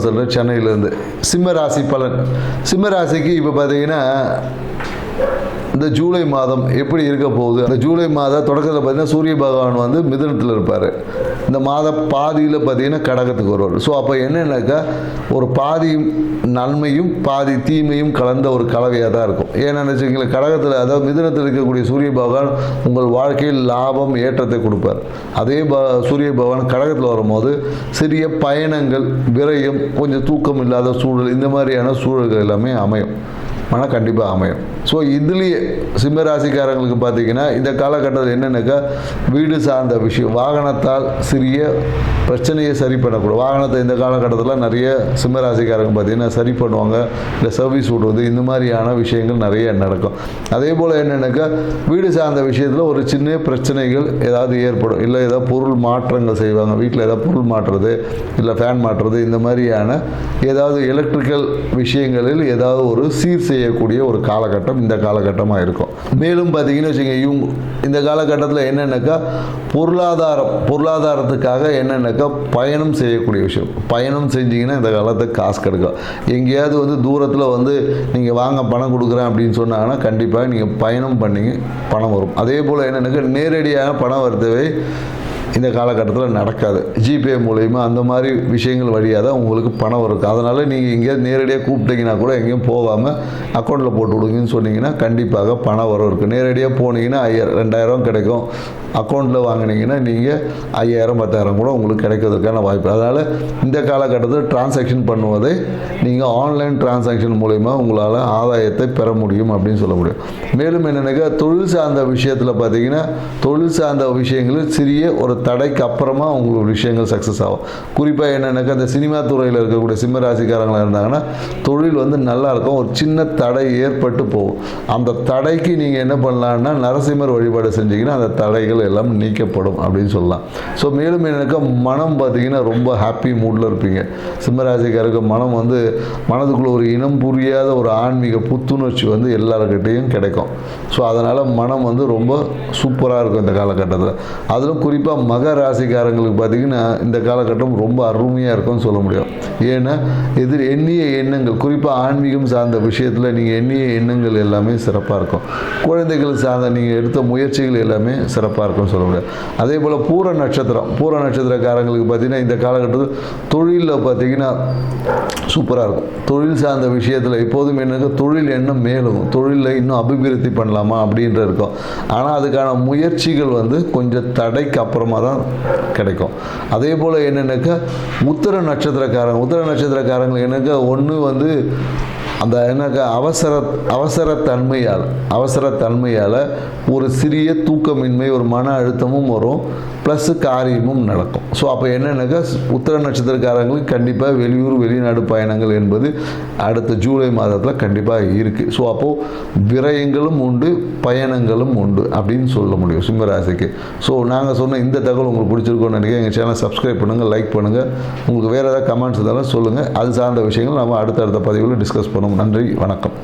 சொல்கிறேன் சென்னையிலேருந்து. சிம்ம ராசி பலன். சிம்ம ராசிக்கு இப்போ பார்த்தீங்கன்னா இந்த ஜூலை மாதம் எப்படி இருக்க போகுது? அந்த ஜூலை மாதம் தொடக்கத்தில் பார்த்தீங்கன்னா சூரிய பகவான் வந்து மிதுனத்தில் இருப்பார். இந்த மாத பாதியில் பார்த்தீங்கன்னா கடகத்துக்கு வருவார். ஸோ அப்போ என்னென்னாக்கா ஒரு பாதி நன்மையும் பாதி தீமையும் கலந்த ஒரு கலவையாக தான் இருக்கும். ஏன்னு நினச்சிங்களேன், கடகத்தில் அதாவது மிதுனத்தில் இருக்கக்கூடிய சூரிய பகவான் உங்கள் வாழ்க்கையில் லாபம் ஏற்றத்தை கொடுப்பார். அதே சூரிய பகவான் கடகத்தில் வரும்போது சிறிய பயணங்கள், விரயம், கொஞ்சம் தூக்கம் இல்லாத சூழல், இந்த மாதிரியான சூழல்கள் எல்லாமே அமையும். ஆனால் கண்டிப்பாக அமையும். ஸோ இதுலேயே சிம்மராசிக்காரங்களுக்கு பார்த்தீங்கன்னா இந்த காலகட்டத்தில் என்னென்னாக்கா வீடு சார்ந்த விஷயம், வாகனத்தால் சிறிய பிரச்சனையை சரி பண்ணக்கூடும். வாகனத்தை இந்த காலகட்டத்தில் நிறைய சிம்மராசிக்காரங்க பார்த்தீங்கன்னா சரி பண்ணுவாங்க, இல்லை சர்வீஸ் விடுவது, இந்த மாதிரியான விஷயங்கள் நிறைய நடக்கும். அதே போல் என்னென்னாக்கா வீடு சார்ந்த விஷயத்தில் ஒரு சின்ன பிரச்சனைகள் ஏதாவது ஏற்படும், இல்லை ஏதாவது பொருள் மாற்றங்கள் செய்வாங்க, வீட்டில் ஏதாவது பொருள் மாற்றுறது, இல்லை ஃபேன் மாற்றுறது, இந்த மாதிரியான ஏதாவது எலக்ட்ரிக்கல் விஷயங்களில் ஏதாவது ஒரு சீர் செய்யக்கூடிய ஒரு காலகட்டம் இந்த காலகட்டமாக இருக்கும். மேலும் பார்த்தீங்கன்னு வச்சுங்க, இவங்க இந்த காலகட்டத்தில் என்னென்னாக்கா பொருளாதாரத்துக்காக என்னென்னாக்கா பயணம் செய்யக்கூடிய விஷயம். பயணம் செஞ்சீங்கன்னா இந்த காலத்துக்கு காசு கிடைக்கும். எங்கேயாவது வந்து தூரத்தில் வந்து நீங்கள் வாங்க பணம் கொடுக்குறேன் அப்படின்னு சொன்னாங்கன்னா கண்டிப்பாக நீங்கள் பயணம் பண்ணிங்க பணம் வரும். அதே போல் என்னென்னாக்கா நேரடியான பணம் வரதவே இந்த காலகட்டத்தில் நடக்காது. ஜிபே மூலயமா அந்த மாதிரி விஷயங்கள் வழியாக தான் உங்களுக்கு பணம் வரும். அதனால் நீங்கள் எங்கேயாவது நேரடியாக கூப்பிட்டீங்கன்னா கூட எங்கேயும் போகாமல் அக்கௌண்ட்டில் போட்டு விடுங்கன்னு சொன்னீங்கன்னா கண்டிப்பாக பணம் வரும் இருக்குது. நேரடியாக போனீங்கன்னா 2000 கிடைக்கும். அக்கௌண்ட்டில் வாங்கினீங்கன்னா நீங்கள் 5000 10,000 கூட உங்களுக்கு கிடைக்கிறதுக்கான வாய்ப்பு. அதனால் இந்த காலகட்டத்தில் டிரான்சாக்ஷன் பண்ணுவதை நீங்கள் ஆன்லைன் டிரான்சாக்ஷன் மூலயமா உங்களால் ஆதாயத்தை பெற முடியும் அப்படின்னு சொல்ல முடியும். மேலும் என்னென்னாக்கா தொழில் சார்ந்த விஷயத்தில் பார்த்தீங்கன்னா தொழில் சார்ந்த விஷயங்களில் சிறிய ஒரு தடைக்கு அப்புறமா உங்களுக்கு விஷயங்கள் சக்ஸஸ் ஆகும். குறிப்பாக என்னென்னாக்கா இந்த சினிமா துறையில் இருக்கக்கூடிய சிம்மராசிக்காரங்களாக இருந்தாங்கன்னா தொழில் வந்து நல்லா இருக்கும். ஒரு சின்ன தடை ஏற்பட்டு போகும். அந்த தடைக்கு நீங்கள் என்ன பண்ணலான்னா நரசிம்மர் வழிபாடு செஞ்சீங்கன்னா அந்த தடைகள் எல்லாம் நீக்கப்படும் அப்படின்னு சொல்லலாம். ஸோ மேலும் எனக்கு மனம் பார்த்தீங்கன்னா ரொம்ப ஹாப்பி மூடில் இருப்பீங்க. சிம்மராசிக்காரருக்கு மனம் வந்து மனதுக்குள்ள ஒரு இனம் புரியாத ஒரு ஆன்மீக புத்துணர்ச்சி வந்து எல்லாருக்கிட்டையும் கிடைக்கும். ஸோ அதனால் மனம் வந்து ரொம்ப சூப்பராக இருக்கும் இந்த காலகட்டத்தில். அதிலும் குறிப்பாக மகர ராசிக்காரங்களுக்கு பார்த்தீங்கன்னா இந்த காலகட்டம் ரொம்ப அருமையாக இருக்கும்னு சொல்ல முடியும். ஏன்னா எண்ணிய எண்ணங்கள், குறிப்பாக ஆன்மீகம் சார்ந்த விஷயத்தில் நீங்கள் எண்ணிய எண்ணங்கள் எல்லாமே சிறப்பாக இருக்கும். குழந்தைகள் சார்ந்த நீங்கள் எடுத்த முயற்சிகள் எல்லாமே சிறப்பாக இருக்கும்னு சொல்ல முடியாது. அதே போல் பூர நட்சத்திரக்காரங்களுக்கு பார்த்தீங்கன்னா இந்த காலகட்டத்தில் தொழிலில் பார்த்தீங்கன்னா சூப்பராக இருக்கும். தொழில் சார்ந்த விஷயத்தில் எப்போதும் எனக்கு தொழில் எண்ணம் மேலும் தொழிலில் இன்னும் அபிவிருத்தி பண்ணலாமா அப்படின்ற இருக்கும். ஆனால் அதுக்கான முயற்சிகள் வந்து கொஞ்சம் தடைக்கு அப்புறமா தான் கிடைக்கும். அதே போல் என்னென்னாக்கா உத்திர நட்சத்திரக்காரங்களுக்கு என்னக்கா ஒன்று வந்து அந்த என்னக்கா அவசர தன்மையால் ஒரு சிறிய தூக்கமின்மை, ஒரு மன அழுத்தமும் வரும், ப்ளஸ் காரியமும் நடக்கும். ஸோ அப்போ என்னென்னாக்கா உத்திர நட்சத்திரக்காரங்களுக்கு கண்டிப்பாக வெளிநாடு பயணங்கள் என்பது அடுத்த ஜூலை மாதத்தில் கண்டிப்பாக இருக்குது. ஸோ அப்போது விரயங்களும் உண்டு, பயணங்களும் உண்டு அப்படின்னு சொல்ல முடியும் சிம்மராசிக்கு. ஸோ நாங்கள் சொன்ன இந்த தகவல் உங்களுக்கு பிடிச்சிருக்கோன்னு நினைக்கிறேன். எங்கள் சேனலை சப்ஸ்கிரைப் பண்ணுங்கள், லைக் பண்ணுங்கள். உங்களுக்கு வேறு ஏதாவது கமெண்ட்ஸ் இருந்தாலும் சொல்லுங்கள். அது சார்ந்த விஷயங்கள் நம்ம அடுத்தடுத்த பதிவில் டிஸ்கஸ் பண்ணுவோம். நன்றி, வணக்கம்.